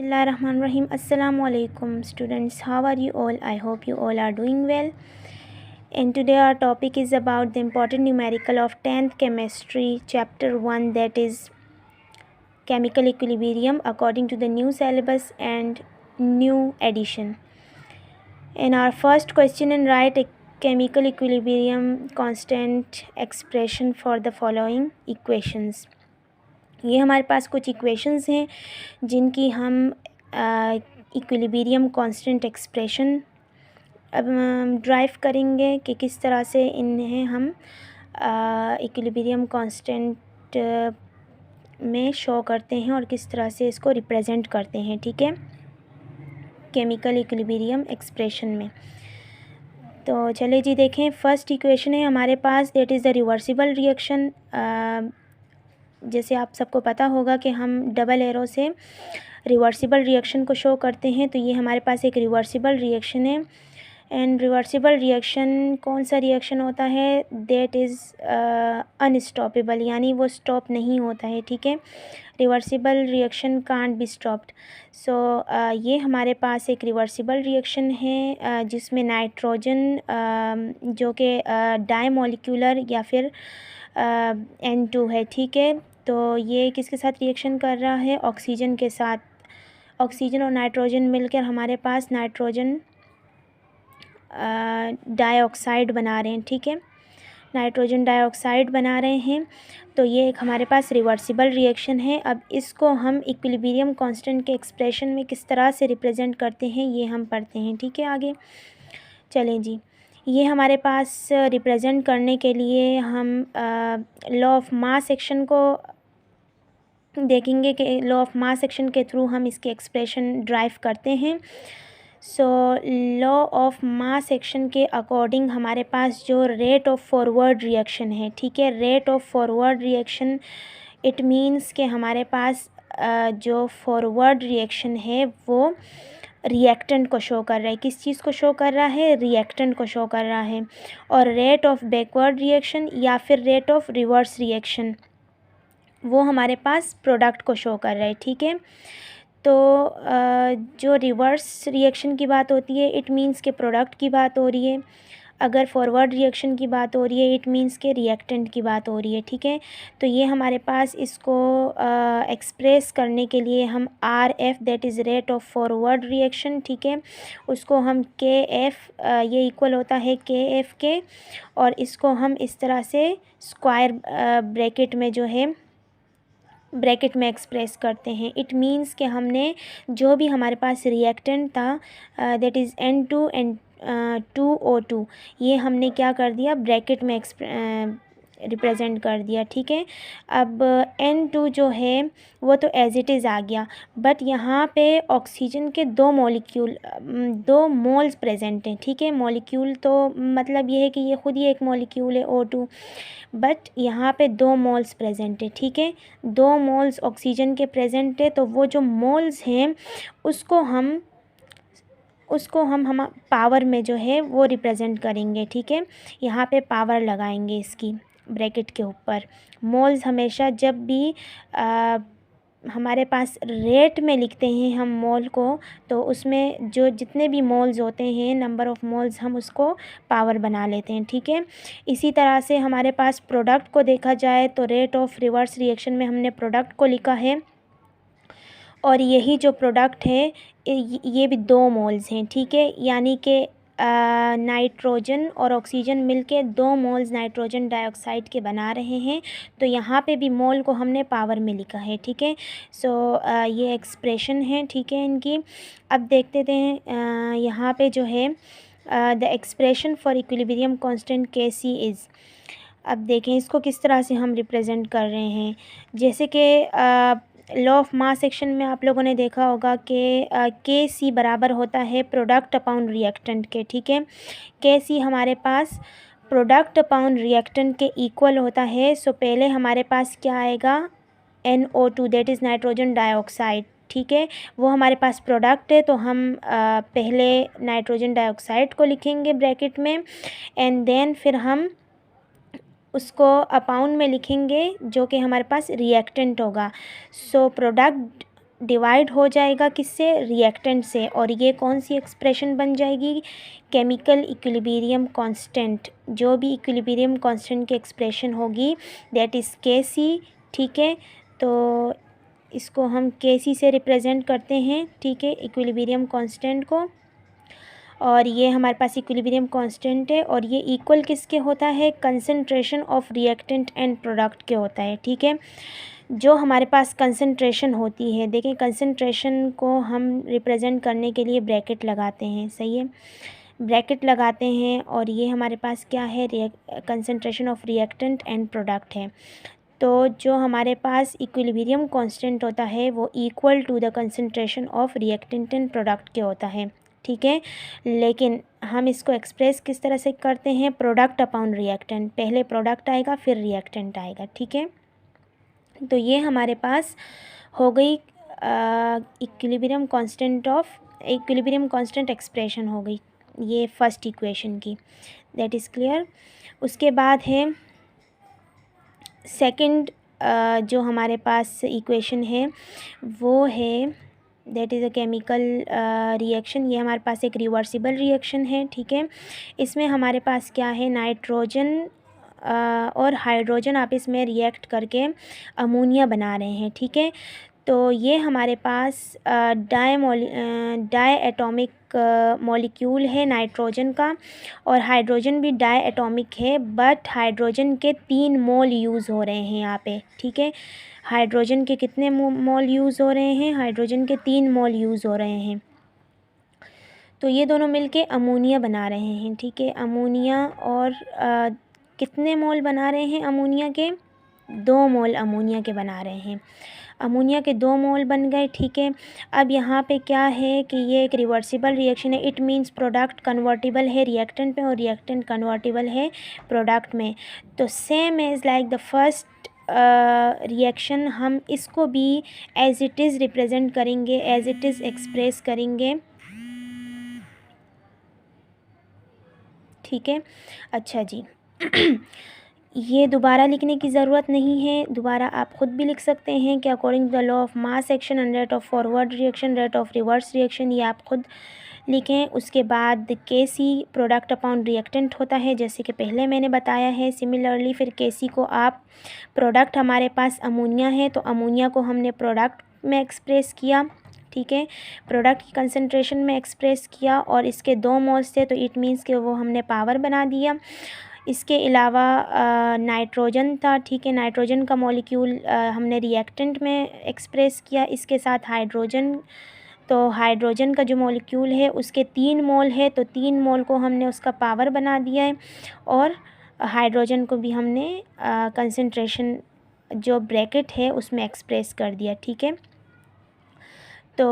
Bismillahirrahmanirrahim. Assalamu alaikum students. How are you all? I hope you all are doing well. And today our topic is about the important numerical of 10th chemistry chapter 1, that is chemical equilibrium according to the new syllabus and new edition. And our first question, and write a chemical equilibrium constant expression for the following equations. ये हमारे पास कुछ equations हैं जिनकी हम equilibrium constant expression अब drive करेंगे कि किस तरह से इन्हें हम इक्विलिब्रियम कांस्टेंट में शो करते हैं और किस तरह से इसको रिप्रेजेंट करते हैं, ठीक है, केमिकल इक्विलिब्रियम एक्सप्रेशन में। तो चलिए जी देखें, फर्स्ट इक्वेशन है हमारे पास, that is the reversible reaction. जैसे आप सबको पता होगा कि हम डबल एरो से रिवर्सिबल रिएक्शन को शो करते हैं, तो ये हमारे पास एक रिवर्सिबल रिएक्शन है। एंड रिवर्सिबल रिएक्शन कौन सा रिएक्शन होता है, दैट इज़ अनस्टॉपेबल, यानी वो स्टॉप नहीं होता है, ठीक है। Reversible reaction can't be stopped. So ये हमारे पास एक रिवर्सिबल रिएक्शन है जिसमें नाइट्रोजन जो कि डाई मॉलिक्यूलर या फिर N2 है, ठीक है। तो ये किसके साथ रिएक्शन कर रहा है, ऑक्सीजन के साथ। ऑक्सीजन और नाइट्रोजन मिलकर हमारे पास नाइट्रोजन डाइऑक्साइड बना रहे हैं, ठीक है, नाइट्रोजन डाइऑक्साइड बना रहे हैं। तो ये एक हमारे पास रिवर्सिबल रिएक्शन है। अब इसको हम इक्विलिब्रियम कांस्टेंट के एक्सप्रेशन में किस तरह से रिप्रेजेंट करते हैं ये हम पढ़ते हैं, ठीक है। आगे चलें जी, ये हमारे पास रिप्रेजेंट करने के लिए हम लॉ ऑफ मास सेक्शन को देखेंगे कि लॉ ऑफ मास सेक्शन के थ्रू हम इसकी एक्सप्रेशन ड्राइव करते हैं। So law of mass section के अकॉर्डिंग हमारे पास जो रेट ऑफ फॉरवर्ड रिएक्शन है, ठीक है, rate of forward reaction it means कि हमारे पास जो फॉरवर्ड रिएक्शन है वो रिएक्टेंट को शो कर रहा है। किस चीज़ को शो कर रहा है, रिएक्टेंट को शो कर रहा है। और रेट ऑफ बैकवर्ड रिएक्शन या फिर रेट ऑफ रिवर्स रिएक्शन वो हमारे पास प्रोडक्ट को शो कर रहा है, ठीक है। तो जो रिवर्स रिएक्शन की बात होती है इट मीन्स के प्रोडक्ट की बात हो रही है। अगर फॉरवर्ड रिएक्शन की बात हो रही है इट मीन्स के रिएक्टेंट की बात हो रही है, ठीक है। तो ये हमारे पास इसको एक्सप्रेस करने के लिए हम RF that is rate of forward reaction, ठीक है, उसको हम KF ये इक्वल होता है KF के, और इसको हम इस तरह से स्क्वायर ब्रैकेट में जो है ब्रैकेट में एक्सप्रेस करते हैं। इट मीन्स कि हमने जो भी हमारे पास रिएक्टेंट था that is N2 and 2O2 ये हमने क्या कर दिया, ब्रैकेट में रिप्रेजेंट कर दिया, ठीक है। अब N2 जो है वो तो एज इट इज़ आ गया, बट यहाँ पे ऑक्सीजन के दो मोल्स प्रेजेंट हैं, ठीक है। मॉलिक्यूल तो मतलब ये है कि ये खुद ही एक मॉलिक्यूल है O2, बट यहाँ पे दो मोल्स प्रेजेंट है, ठीक है, दो मोल्स ऑक्सीजन के प्रेजेंट है। तो वो जो मोल्स हैं उसको हम पावर में जो है वो रिप्रेजेंट करेंगे, ठीक है। यहाँ पे पावर लगाएंगे इसकी ब्रैकेट के ऊपर। मोल्स हमेशा जब भी हमारे पास रेट में लिखते हैं हम मोल को, तो उसमें जो जितने भी मोल्स होते हैं नंबर ऑफ़ मोल्स हम उसको पावर बना लेते हैं, ठीक है। इसी तरह से हमारे पास प्रोडक्ट को देखा जाए तो रेट ऑफ रिवर्स रिएक्शन में हमने प्रोडक्ट को लिखा है, और यही जो प्रोडक्ट है ये भी दो मोल्स हैं, ठीक है, यानी कि नाइट्रोजन और ऑक्सीजन मिलके दो मोल्स नाइट्रोजन डाइऑक्साइड के बना रहे हैं। तो यहाँ पे भी मोल को हमने पावर में लिखा है, ठीक है। सो ये एक्सप्रेशन है, ठीक है, इनकी। अब देखते हैं यहाँ पे जो है the expression for equilibrium constant Kc is. अब देखें इसको किस तरह से हम रिप्रेजेंट कर रहे हैं। जैसे कि लॉ ऑफ मास सेक्शन में आप लोगों ने देखा होगा कि Kc बराबर होता है प्रोडक्ट अपॉन रिएक्टेंट के, ठीक है। Kc हमारे पास प्रोडक्ट अपॉन रिएक्टेंट के इक्वल होता है। सो पहले हमारे पास क्या आएगा, NO2 that is nitrogen dioxide, ठीक है, वो हमारे पास प्रोडक्ट है। तो हम पहले नाइट्रोजन डाइऑक्साइड को लिखेंगे ब्रैकेट में, एंड देन फिर हम उसको अपाउंड में लिखेंगे जो कि हमारे पास रिएक्टेंट होगा। सो प्रोडक्ट डिवाइड हो जाएगा किससे, रिएक्टेंट से, और ये कौन सी एक्सप्रेशन बन जाएगी, केमिकल इक्विलिब्रियम कांस्टेंट। जो भी इक्विलिब्रियम कांस्टेंट की एक्सप्रेशन होगी दैट इज़ Kc, ठीक है। तो इसको हम Kc से रिप्रेजेंट करते हैं, ठीक है, इक्विलिब्रियम कांस्टेंट को। और ये हमारे पास इक्विलिब्रियम कांस्टेंट है, और ये इक्वल किसके होता है, concentration of reactant and product के होता है, ठीक है। जो हमारे पास कंसंट्रेशन होती है, देखें कंसंट्रेशन को हम रिप्रेजेंट करने के लिए ब्रैकेट लगाते हैं, सही है, ब्रैकेट लगाते हैं, और ये हमारे पास क्या है, concentration of reactant and product है। तो जो हमारे पास इक्विलिब्रियम कांस्टेंट होता है वो equal to the concentration of reactant and product के होता है, ठीक है। लेकिन हम इसको एक्सप्रेस किस तरह से करते हैं, प्रोडक्ट अपॉन रिएक्टेंट, पहले प्रोडक्ट आएगा फिर रिएक्टेंट आएगा, ठीक है। तो ये हमारे पास हो गई इक्विलिब्रियम कांस्टेंट एक्सप्रेशन हो गई, ये फर्स्ट इक्वेशन की, दैट इज़ क्लियर। उसके बाद है सेकंड जो हमारे पास इक्वेशन है वो है that is a chemical reaction. ये हमारे पास एक रिवर्सिबल रिएक्शन है, ठीक है। इसमें हमारे पास क्या है, नाइट्रोजन और हाइड्रोजन आपस में रिएक्ट करके अमोनिया बना रहे हैं, ठीक है। तो ये हमारे पास डाई एटॉमिक मॉलिक्यूल है नाइट्रोजन का, और हाइड्रोजन भी डाई एटॉमिक है, बट हाइड्रोजन के 3 मोल यूज़ हो रहे हैं यहाँ पे, ठीक है। हाइड्रोजन के कितने मोल यूज़ हो रहे हैं, हाइड्रोजन के 3 मोल यूज़ हो रहे हैं। तो ये दोनों मिलके अमोनिया बना रहे हैं, ठीक है, अमोनिया। और कितने मोल बना रहे हैं अमोनिया के, 2 मोल अमोनिया के बना रहे हैं, अमोनिया के 2 मोल बन गए, ठीक है। अब यहाँ पे क्या है कि ये एक रिवर्सिबल रिएक्शन है, इट मीन्स प्रोडक्ट कन्वर्टिबल है रिएक्टेंट में और रिएक्टेंट कन्वर्टिबल है प्रोडक्ट में। तो same as like the first reaction हम इसको भी एज इट इज़ रिप्रेजेंट करेंगे, एज इट इज़ एक्सप्रेस करेंगे, ठीक है। अच्छा जी ये दोबारा लिखने की ज़रूरत नहीं है, दोबारा आप ख़ुद भी लिख सकते हैं कि according to the law of mass action and rate of forward reaction, rate of reverse reaction, ये आप ख़ुद लिखें। उसके बाद Kc प्रोडक्ट अपॉन रिएक्टेंट होता है, जैसे कि पहले मैंने बताया है। सिमिलरली फिर Kc को आप, प्रोडक्ट हमारे पास अमोनिया है तो अमोनिया को हमने प्रोडक्ट में एक्सप्रेस किया, ठीक है, प्रोडक्ट की कंसंट्रेशन में एक्सप्रेस किया, और इसके 2 मोल्स थे तो इट मीन्स कि वो हमने पावर बना दिया। इसके अलावा नाइट्रोजन था, ठीक है, नाइट्रोजन का मॉलिक्यूल हमने रिएक्टेंट में एक्सप्रेस किया, इसके साथ हाइड्रोजन। तो हाइड्रोजन का जो मॉलिक्यूल है उसके 3 मोल है तो 3 मोल को हमने उसका पावर बना दिया है, और हाइड्रोजन को भी हमने कंसंट्रेशन जो ब्रैकेट है उसमें एक्सप्रेस कर दिया, ठीक है। तो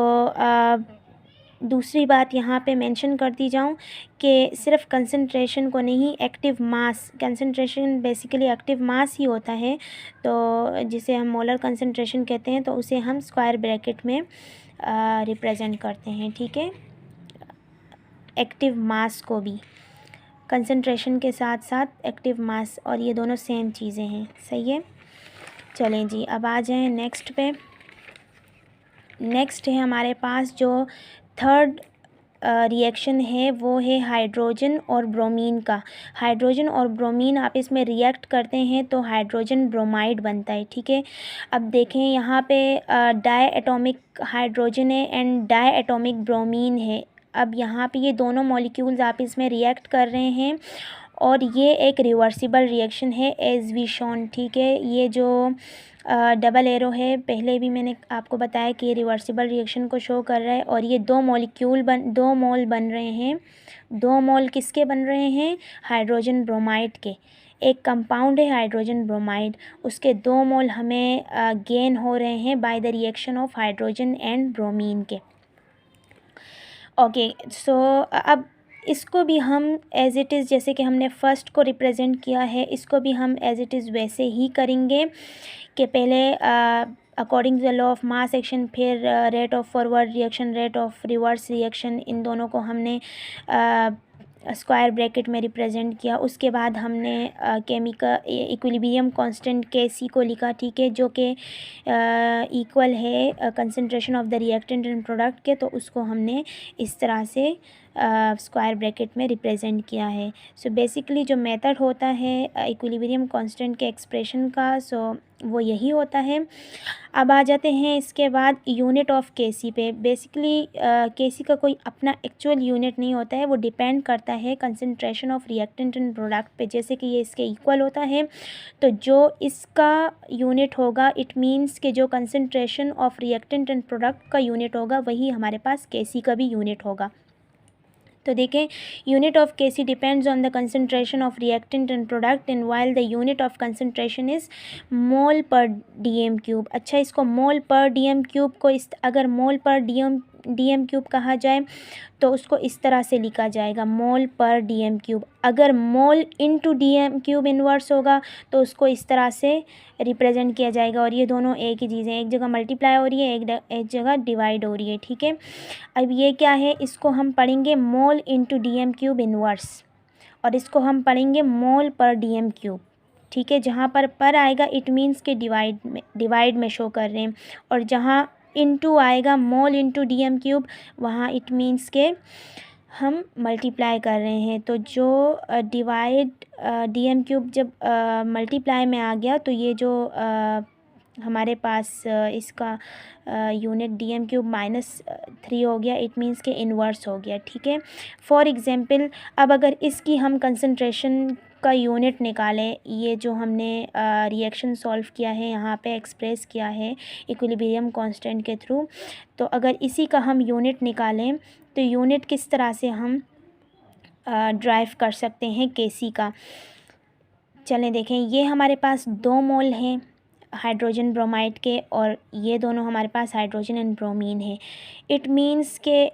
दूसरी बात यहाँ पे मेंशन करती जाऊँ कि सिर्फ कंसंट्रेशन को नहीं, active mass, concentration basically active mass ही होता है, तो जिसे हम मोलर कंसंट्रेशन कहते हैं, तो उसे हम स्क्वायर ब्रैकेट में रिप्रेजेंट करते हैं, ठीक है। एक्टिव मास को भी कंसंट्रेशन के साथ साथ एक्टिव मास, और ये दोनों सेम चीज़ें हैं, सही है। चलें जी, अब आ जाएं नेक्स्ट पे। नेक्स्ट है हमारे पास जो थर्ड रिएक्शन है वो है हाइड्रोजन और ब्रोमीन का। हाइड्रोजन और ब्रोमीन आप इसमें रिएक्ट करते हैं तो हाइड्रोजन ब्रोमाइड बनता है, ठीक है। अब देखें यहाँ पे डाई एटॉमिक हाइड्रोजन है एंड डाई एटॉमिक ब्रोमीन है। अब यहाँ पे ये दोनों मॉलिक्यूल्स आप इसमें रिएक्ट कर रहे हैं, और ये एक रिवर्सिबल रिएक्शन है एज वी शॉन, ठीक है। ये जो डबल एरो है, पहले भी मैंने आपको बताया कि ये रिवर्सिबल रिएक्शन को शो कर रहा है, और ये 2 मोल बन रहे हैं। 2 मोल किसके बन रहे हैं, हाइड्रोजन ब्रोमाइड के। एक कंपाउंड है हाइड्रोजन ब्रोमाइड, उसके 2 मोल हमें गेन हो रहे हैं by the reaction of hydrogen and bromine के। ओके, सो अब इसको भी हम एज़ इट इज़, जैसे कि हमने फ़र्स्ट को रिप्रेजेंट किया है, इसको भी हम एज़ इट इज़ वैसे ही करेंगे कि पहले according to the law of mass action, फिर rate of forward reaction, rate of reverse reaction, इन दोनों को हमने स्क्वायर ब्रैकेट में रिप्रेजेंट किया। उसके बाद हमने केमिकल इक्विलिब्रियम कांस्टेंट Kc को लिखा, ठीक है, जो कि इक्वल है concentration of the reactant and product के, तो उसको हमने इस तरह से स्क्वायर ब्रैकेट में रिप्रेजेंट किया है। सो बेसिकली जो मेथड होता है इक्विलिब्रियम कांस्टेंट के एक्सप्रेशन का, सो वो यही होता है। अब आ जाते हैं इसके बाद यूनिट ऑफ Kc पे। बेसिकली Kc का कोई अपना एक्चुअल यूनिट नहीं होता है, वो डिपेंड करता है concentration of reactant and product पे। जैसे कि ये इसके इक्वल होता है, तो जो इसका यूनिट होगा, इट मीन्स कि जो concentration of reactant and product का यूनिट होगा, वही हमारे पास Kc का भी यूनिट होगा। तो देखें, unit of Kc depends on the concentration of reactant and product and while the unit of concentration is mole per dm cube. अच्छा, इसको मोल पर dm क्यूब को अगर मोल पर dm क्यूब कहा जाए तो उसको इस तरह से लिखा जाएगा, मोल पर dm क्यूब। अगर mole into dm cube inverse होगा तो उसको इस तरह से रिप्रेजेंट किया जाएगा। और ये दोनों एक ही चीज़ है, एक जगह मल्टीप्लाई हो रही है, एक जगह डिवाइड हो रही है, ठीक है। अब ये क्या है, इसको हम पढ़ेंगे mole into dm cube inverse, और इसको हम पढ़ेंगे मोल पर dm क्यूब, ठीक है। जहाँ पर आएगा इट मीन्स के डिवाइड में शो कर रहे हैं, और जहाँ इनटू आएगा मोल इंटू dm क्यूब, वहाँ इट मीन्स के हम मल्टीप्लाई कर रहे हैं। तो जो डिवाइड dm क्यूब जब मल्टीप्लाई में आ गया, तो ये जो हमारे पास इसका यूनिट dm क्यूब -3 हो गया, इट मीन्स के इन्वर्स हो गया, ठीक है। फॉर एग्ज़ाम्पल, अब अगर इसकी हम कंसंट्रेशन का यूनिट निकालें, ये जो हमने रिएक्शन सॉल्व किया है, यहाँ पे एक्सप्रेस किया है इक्विलिब्रियम कांस्टेंट के थ्रू, तो अगर इसी का हम यूनिट निकालें तो यूनिट किस तरह से हम ड्राइव कर सकते हैं Kc का। चलें देखें, ये हमारे पास 2 मोल हैं हाइड्रोजन ब्रोमाइड के, और ये दोनों हमारे पास हाइड्रोजन एंड ब्रोमीन है। इट मीन्स के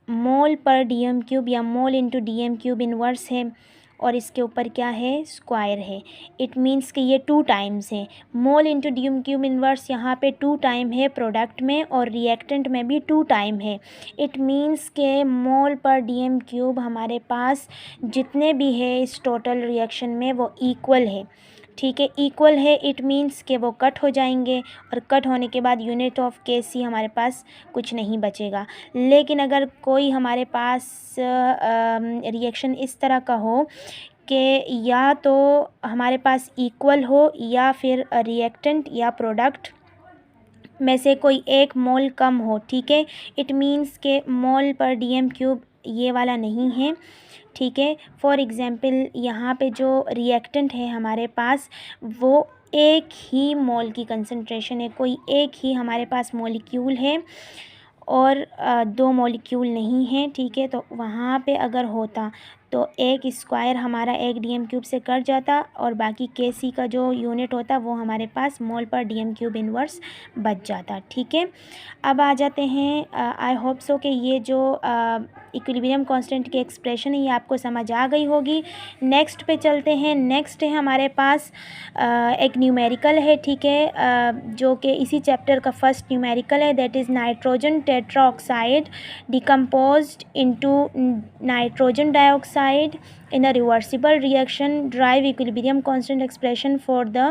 मोल पर dm क्यूब या mole into dm cube inverse है, और इसके ऊपर क्या है, स्क्वायर है। इट मीन्स कि ये 2 टाइम्स है। Mole into dm cube inverse यहाँ पे 2 टाइम है प्रोडक्ट में, और रिएक्टेंट में भी 2 टाइम है। इट मीन्स के मोल पर dm क्यूब हमारे पास जितने भी है इस टोटल रिएक्शन में वो इक्वल है, ठीक है। इक्वल है, इट मीन्स कि वो कट हो जाएंगे, और कट होने के बाद यूनिट ऑफ Kc हमारे पास कुछ नहीं बचेगा। लेकिन अगर कोई हमारे पास रिएक्शन इस तरह का हो कि या तो हमारे पास इक्वल हो, या फिर रिएक्टेंट या प्रोडक्ट में से कोई एक मोल कम हो, ठीक है, इट मीन्स के मोल पर dm क्यूब ये वाला नहीं है, ठीक है। फॉर एग्ज़ाम्पल, यहाँ पे जो रिएक्टेंट है हमारे पास, वो एक ही मोल की कंसंट्रेशन है, कोई एक ही हमारे पास मॉलिक्यूल है, और 2 मॉलिक्यूल नहीं है, ठीक है। तो वहाँ पे अगर होता तो एक स्क्वायर हमारा एक dm क्यूब से कट जाता, और बाकी Kc का जो यूनिट होता वो हमारे पास मोल पर dm क्यूब इन्वर्स बच जाता, ठीक है। अब आ जाते हैं, आई होप सो कि ये जो इक्विलिब्रियम कांस्टेंट की एक्सप्रेशन है ये आपको समझ आ गई होगी। नेक्स्ट पे चलते हैं। नेक्स्ट है हमारे पास एक न्यूमेरिकल है, ठीक है, जो कि इसी चैप्टर का फर्स्ट न्यूमेरिकल है, that is nitrogen tetroxide decomposed into nitrogen dioxide in a reversible reaction. Drive equilibrium constant expression for the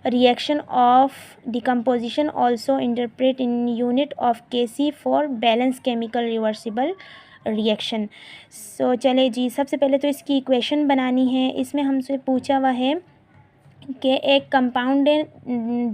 reaction of decomposition. Also interpret in unit of Kc for balance chemical reversible reaction. So चले जी, सबसे पहले तो इसकी equation बनानी है। इसमें हमसे पूछा हुआ है कि एक कंपाउंड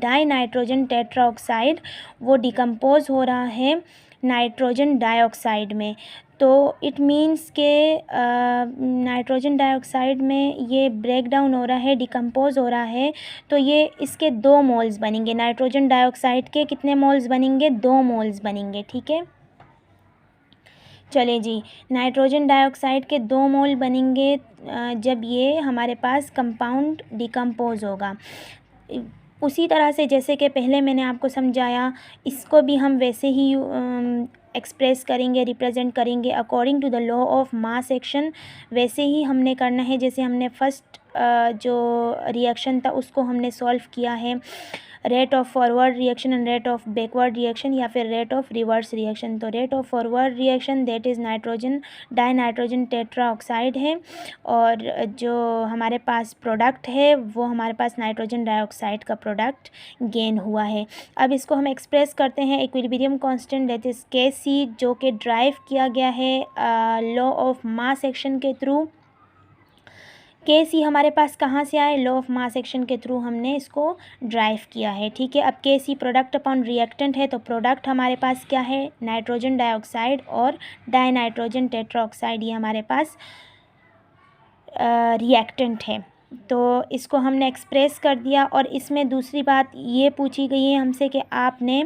डाई नाइट्रोजन टेट्राऑक्साइड, वो डिकम्पोज हो रहा है नाइट्रोजन डाइऑक्साइड में। तो इट मीन्स के नाइट्रोजन डाइऑक्साइड में ये ब्रेक डाउन हो रहा है, डिकम्पोज हो रहा है, तो ये इसके 2 मोल्स बनेंगे। नाइट्रोजन डाइऑक्साइड के कितने मोल्स बनेंगे, 2 मोल्स बनेंगे, ठीक है। चले जी, नाइट्रोजन डाइऑक्साइड के 2 मोल बनेंगे जब ये हमारे पास कंपाउंड डिकम्पोज होगा। उसी तरह से जैसे कि पहले मैंने आपको समझाया, इसको भी हम वैसे ही एक्सप्रेस करेंगे, रिप्रेजेंट करेंगे according to the law of mass action. वैसे ही हमने करना है जैसे हमने फर्स्ट जो रिएक्शन था उसको हमने सॉल्व किया है। Rate of forward reaction and rate of backward reaction या फिर रेट ऑफ रिवर्स रिएक्शन। तो rate of forward reaction that is nitrogen dinitrogen tetroxide है, और जो हमारे पास प्रोडक्ट है वो हमारे पास नाइट्रोजन डाइऑक्साइड का प्रोडक्ट गेन हुआ है। अब इसको हम एक्सप्रेस करते हैं equilibrium constant that is Kc, जो कि ड्राइव किया गया है लॉ ऑफ मास एक्शन के थ्रू। Kc हमारे पास कहाँ से आए, लॉ ऑफ मास एक्शन के थ्रू हमने इसको ड्राइव किया है, ठीक है। अब Kc प्रोडक्ट अपॉन रिएक्टेंट है, तो प्रोडक्ट हमारे पास क्या है, नाइट्रोजन डाइऑक्साइड और डाइनाइट्रोजन टेट्राऑक्साइड, ये हमारे पास रिएक्टेंट है। तो इसको हमने एक्सप्रेस कर दिया। और इसमें दूसरी बात ये पूछी गई है हमसे कि आपने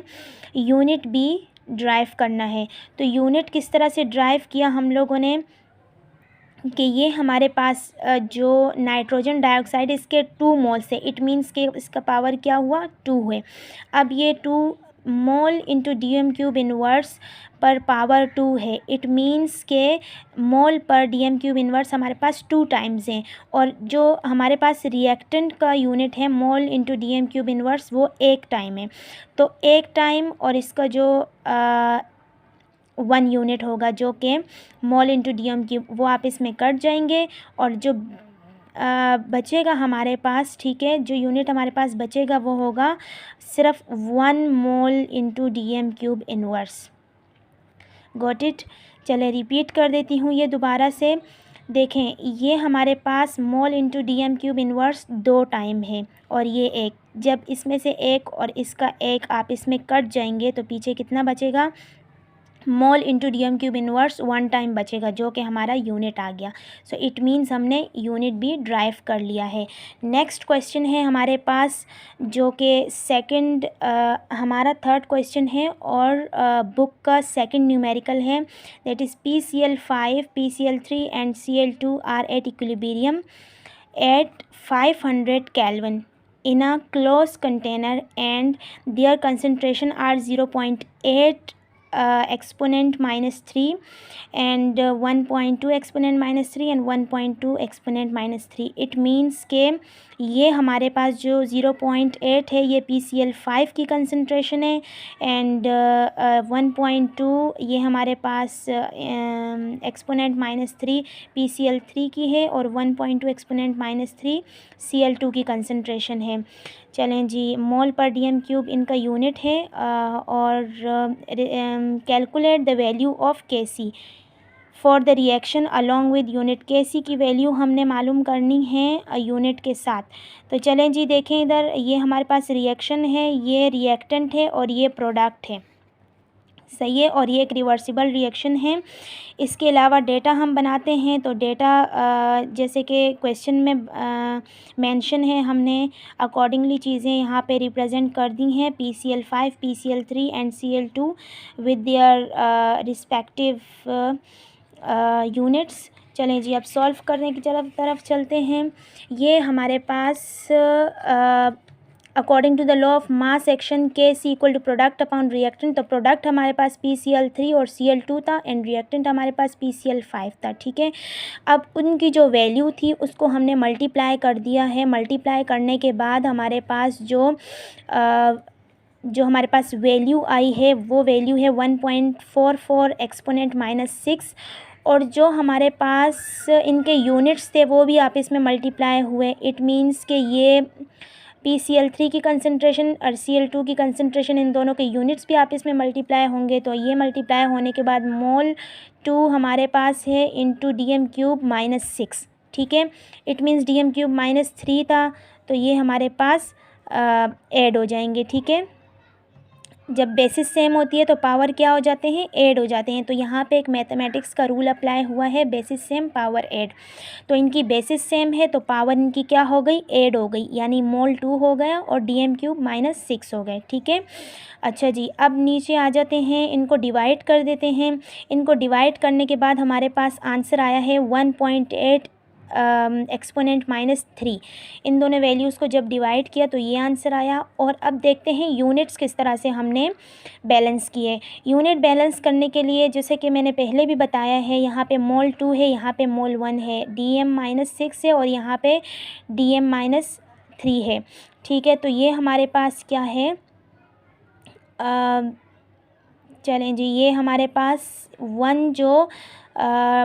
यूनिट भी ड्राइव करना है। तो यूनिट किस तरह से ड्राइव किया हम लोगों ने कि ये हमारे पास जो नाइट्रोजन डाइऑक्साइड इसके 2 मोल से, इट मीन्स के इसका पावर क्या हुआ, 2 हुए। अब ये 2 मोल इंटू DM³ इनवर्स पर पावर 2 है, इट मीन्स के मोल पर DM³ इनवर्स हमारे पास 2 टाइम्स हैं। और जो हमारे पास रिएक्टेंट का यूनिट है मोल इंटू DM³ इनवर्स, वो 1 टाइम है। तो 1 टाइम और इसका जो 1 यूनिट होगा जो कि मोल इंटू DM³, वो आप इसमें कट जाएंगे और जो बचेगा हमारे पास, ठीक है, जो यूनिट हमारे पास बचेगा वो होगा सिर्फ 1 mole into DM³ inverse. Got it. चले रिपीट कर देती हूँ ये दोबारा से। देखें, ये हमारे पास mole into DM³ inverse 2 time है और ये 1। जब इसमें से 1 और इसका 1 आप इसमें कट जाएंगे तो पीछे कितना बचेगा, मोल इंटू DM³ इनवर्स 1 टाइम बचेगा, जो कि हमारा यूनिट आ गया। सो इट मीन्स हमने यूनिट भी ड्राइव कर लिया है। नेक्स्ट क्वेश्चन है हमारे पास जो कि सेकंड हमारा थर्ड क्वेश्चन है और बुक का सेकंड न्यूमेरिकल है, that is PCl5, PCl3 and Cl2 are at equilibrium at 500 Kelvin in a closed container and their concentration are 0.8 exponent minus 3 and 1.2 exponent minus 3 and 1.2 exponent minus 3। It means के ये हमारे पास जो 0.8 है ये PCl5 की concentration है and 1.2 ये हमारे पास एक्सपोनेंट माइनस 3 PCl3 की है और 1.2 एक्सपोनेंट माइनस 3 Cl2 की कंसनट्रेशन है। चलें जी, मोल पर DM³ इनका यूनिट है और calculate the value of Kc for the reaction along with unit. Kc की वैल्यू हमने मालूम करनी है यूनिट के साथ। तो चलें जी, देखें इधर, ये हमारे पास रिएक्शन है, ये रिएक्टेंट है और ये प्रोडक्ट है, सही है, और ये एक रिवर्सिबल रिएक्शन है। इसके अलावा डेटा हम बनाते हैं, तो डेटा जैसे कि क्वेश्चन में मेंशन है, हमने अकॉर्डिंगली चीज़ें यहाँ पे रिप्रेजेंट कर दी हैं, PCl5, PCl3 and Cl2 with their respective units. चलें जी, अब सॉल्व करने की तरफ चलते हैं। ये हमारे पास according to the law of mass action Kc equal to product upon reactant. तो प्रोडक्ट हमारे पास PCl3 और Cl2 था एंड रिएक्टेंट हमारे पास PCl5 था, ठीक है। अब उनकी जो वैल्यू थी उसको हमने मल्टीप्लाई कर दिया है। मल्टीप्लाई करने के बाद हमारे पास जो हमारे पास वैल्यू आई है वो वैल्यू है 1.44 एक्सपोनेंट माइनस 6 और जो हमारे पास इनके यूनिट्स थे वो भी आपस में मल्टीप्लाई हुए। इट मीन्स कि ये PCl3 की कंसंट्रेशन और Cl2 की कंसंट्रेशन, इन दोनों के यूनिट्स भी आपस में मल्टीप्लाई होंगे। तो ये मल्टीप्लाई होने के बाद मोल 2 हमारे पास है इंटू DM³ माइनस 6, ठीक है। इट मीन्स DM³ माइनस 3 था, तो ये हमारे पास ऐड हो जाएंगे, ठीक है। जब बेसिस सेम होती है तो पावर क्या हो जाते हैं, ऐड हो जाते हैं। तो यहाँ पे एक मैथमेटिक्स का रूल अप्लाई हुआ है, बेसिस सेम पावर ऐड। तो इनकी बेसिस सेम है तो पावर इनकी क्या हो गई, ऐड हो गई, यानी मोल 2 हो गया और DM³ माइनस 6 हो गए, ठीक है। अच्छा जी, अब नीचे आ जाते हैं, इनको डिवाइड कर देते हैं। इनको डिवाइड करने के बाद हमारे पास आंसर आया है 1.8 एक्सपोनेंट माइनस 3। इन दोनों वैल्यूज़ को जब डिवाइड किया तो ये आंसर आया। और अब देखते हैं यूनिट्स किस तरह से हमने बैलेंस किए। यूनिट बैलेंस करने के लिए जैसे कि मैंने पहले भी बताया है, यहाँ पे मोल 2 है, यहाँ पे मोल 1 है, DM माइनस 6 है और यहाँ पे DM माइनस 3 है, ठीक है। तो ये हमारे पास क्या है, चलें जी, ये हमारे पास 1 जो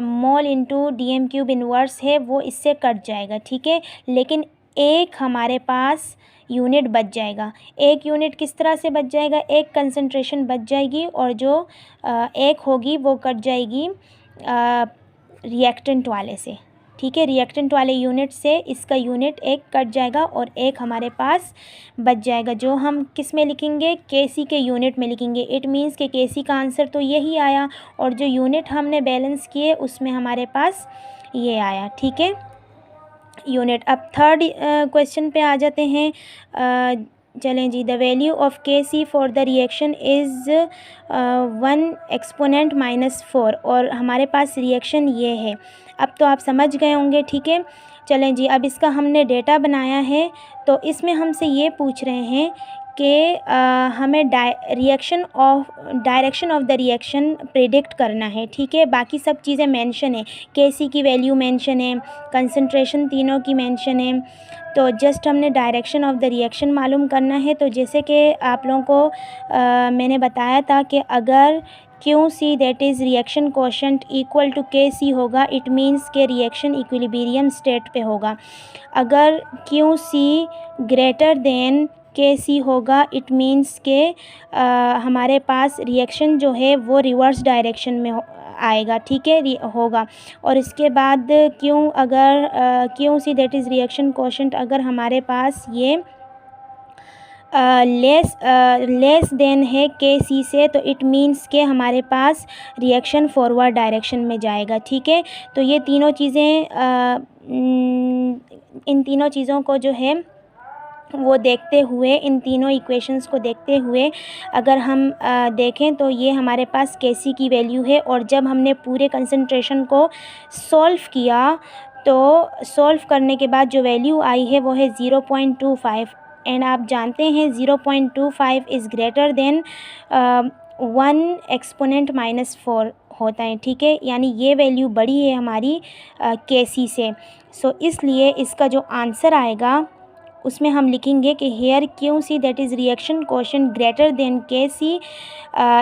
mole into DM cube inverse है वो इससे कट जाएगा, ठीक है। लेकिन एक हमारे पास यूनिट बच जाएगा। एक यूनिट किस तरह से बच जाएगा, एक कंसंट्रेशन बच जाएगी और जो एक होगी वो कट जाएगी रिएक्टेंट वाले से, ठीक है। रिएक्टेंट वाले यूनिट से इसका यूनिट एक कट जाएगा और एक हमारे पास बच जाएगा, जो हम किस में लिखेंगे, Kc के यूनिट में लिखेंगे। इट मीन्स कि Kc का आंसर तो यही आया और जो यूनिट हमने बैलेंस किए उसमें हमारे पास ये आया, ठीक है, यूनिट। अब थर्ड क्वेश्चन पे आ जाते हैं। चलें जी, the value of Kc for the reaction is 1 exponent -4 और हमारे पास रिएक्शन ये है। अब तो आप समझ गए होंगे, ठीक है। चलें जी, अब इसका हमने डेटा बनाया है, तो इसमें हमसे ये पूछ रहे हैं कि हमें direction of the reaction predict करना है, ठीक है। बाकी सब चीज़ें मेंशन है, Kc की वैल्यू मेंशन है, कंसंट्रेशन तीनों की मेंशन है, तो जस्ट हमने डायरेक्शन ऑफ द रिएक्शन मालूम करना है। तो जैसे कि आप लोगों को मैंने बताया था कि अगर QC that is reaction quotient equal to Kc होगा, इट मीन्स के रिएक्शन इक्विलिब्रियम स्टेट पे होगा। अगर QC ग्रेटर देन Kc होगा, इट मीन्स के हमारे पास रिएक्शन जो है वो रिवर्स डायरेक्शन में आएगा, ठीक है, होगा। और इसके बाद अगर QC that is reaction quotient अगर हमारे पास ये लेस देन है Kc से, तो इट मीन्स के हमारे पास रिएक्शन फॉरवर्ड डायरेक्शन में जाएगा, ठीक है। तो ये तीनों चीज़ें इन तीनों चीज़ों को जो है वो देखते हुए, इन तीनों इक्वेशंस को देखते हुए अगर हम देखें तो ये हमारे पास Kc की वैल्यू है। और जब हमने पूरे कंसंट्रेशन को सॉल्व किया तो सॉल्व करने के बाद जो वैल्यू आई है वो है 0.25 एंड आप जानते हैं 0.25 इज़ ग्रेटर देन 1 एक्सपोनेंट -4 होता है, ठीक है। यानी ये वैल्यू बड़ी है हमारी Kc से। सो इसलिए इसका जो आंसर आएगा उसमें हम लिखेंगे कि here QC that is reaction quotient greater than Kc,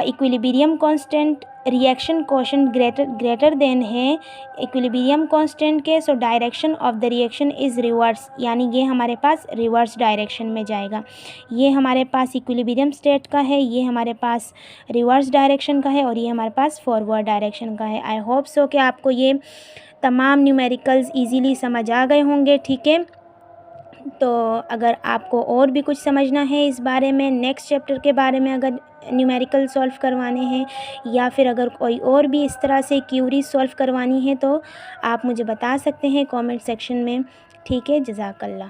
equilibrium constant, reaction quotient greater than है इक्विलिब्रियम कांस्टेंट के, so direction of the reaction is reverse, यानी ये हमारे पास रिवर्स डायरेक्शन में जाएगा। ये हमारे पास इक्विलिब्रियम स्टेट का है, ये हमारे पास रिवर्स डायरेक्शन का है और ये हमारे पास फॉरवर्ड डायरेक्शन का है। आई होप सो कि आपको ये तमाम न्यूमेरिकल्स ईजीली समझ आ गए होंगे, ठीक है। तो अगर आपको और भी कुछ समझना है इस बारे में, नेक्स्ट चैप्टर के बारे में, अगर न्यूमेरिकल सॉल्व करवाने हैं या फिर अगर कोई और भी इस तरह से क्यूरीज सॉल्व करवानी है तो आप मुझे बता सकते हैं कमेंट सेक्शन में, ठीक है। जज़ाकल्लाह।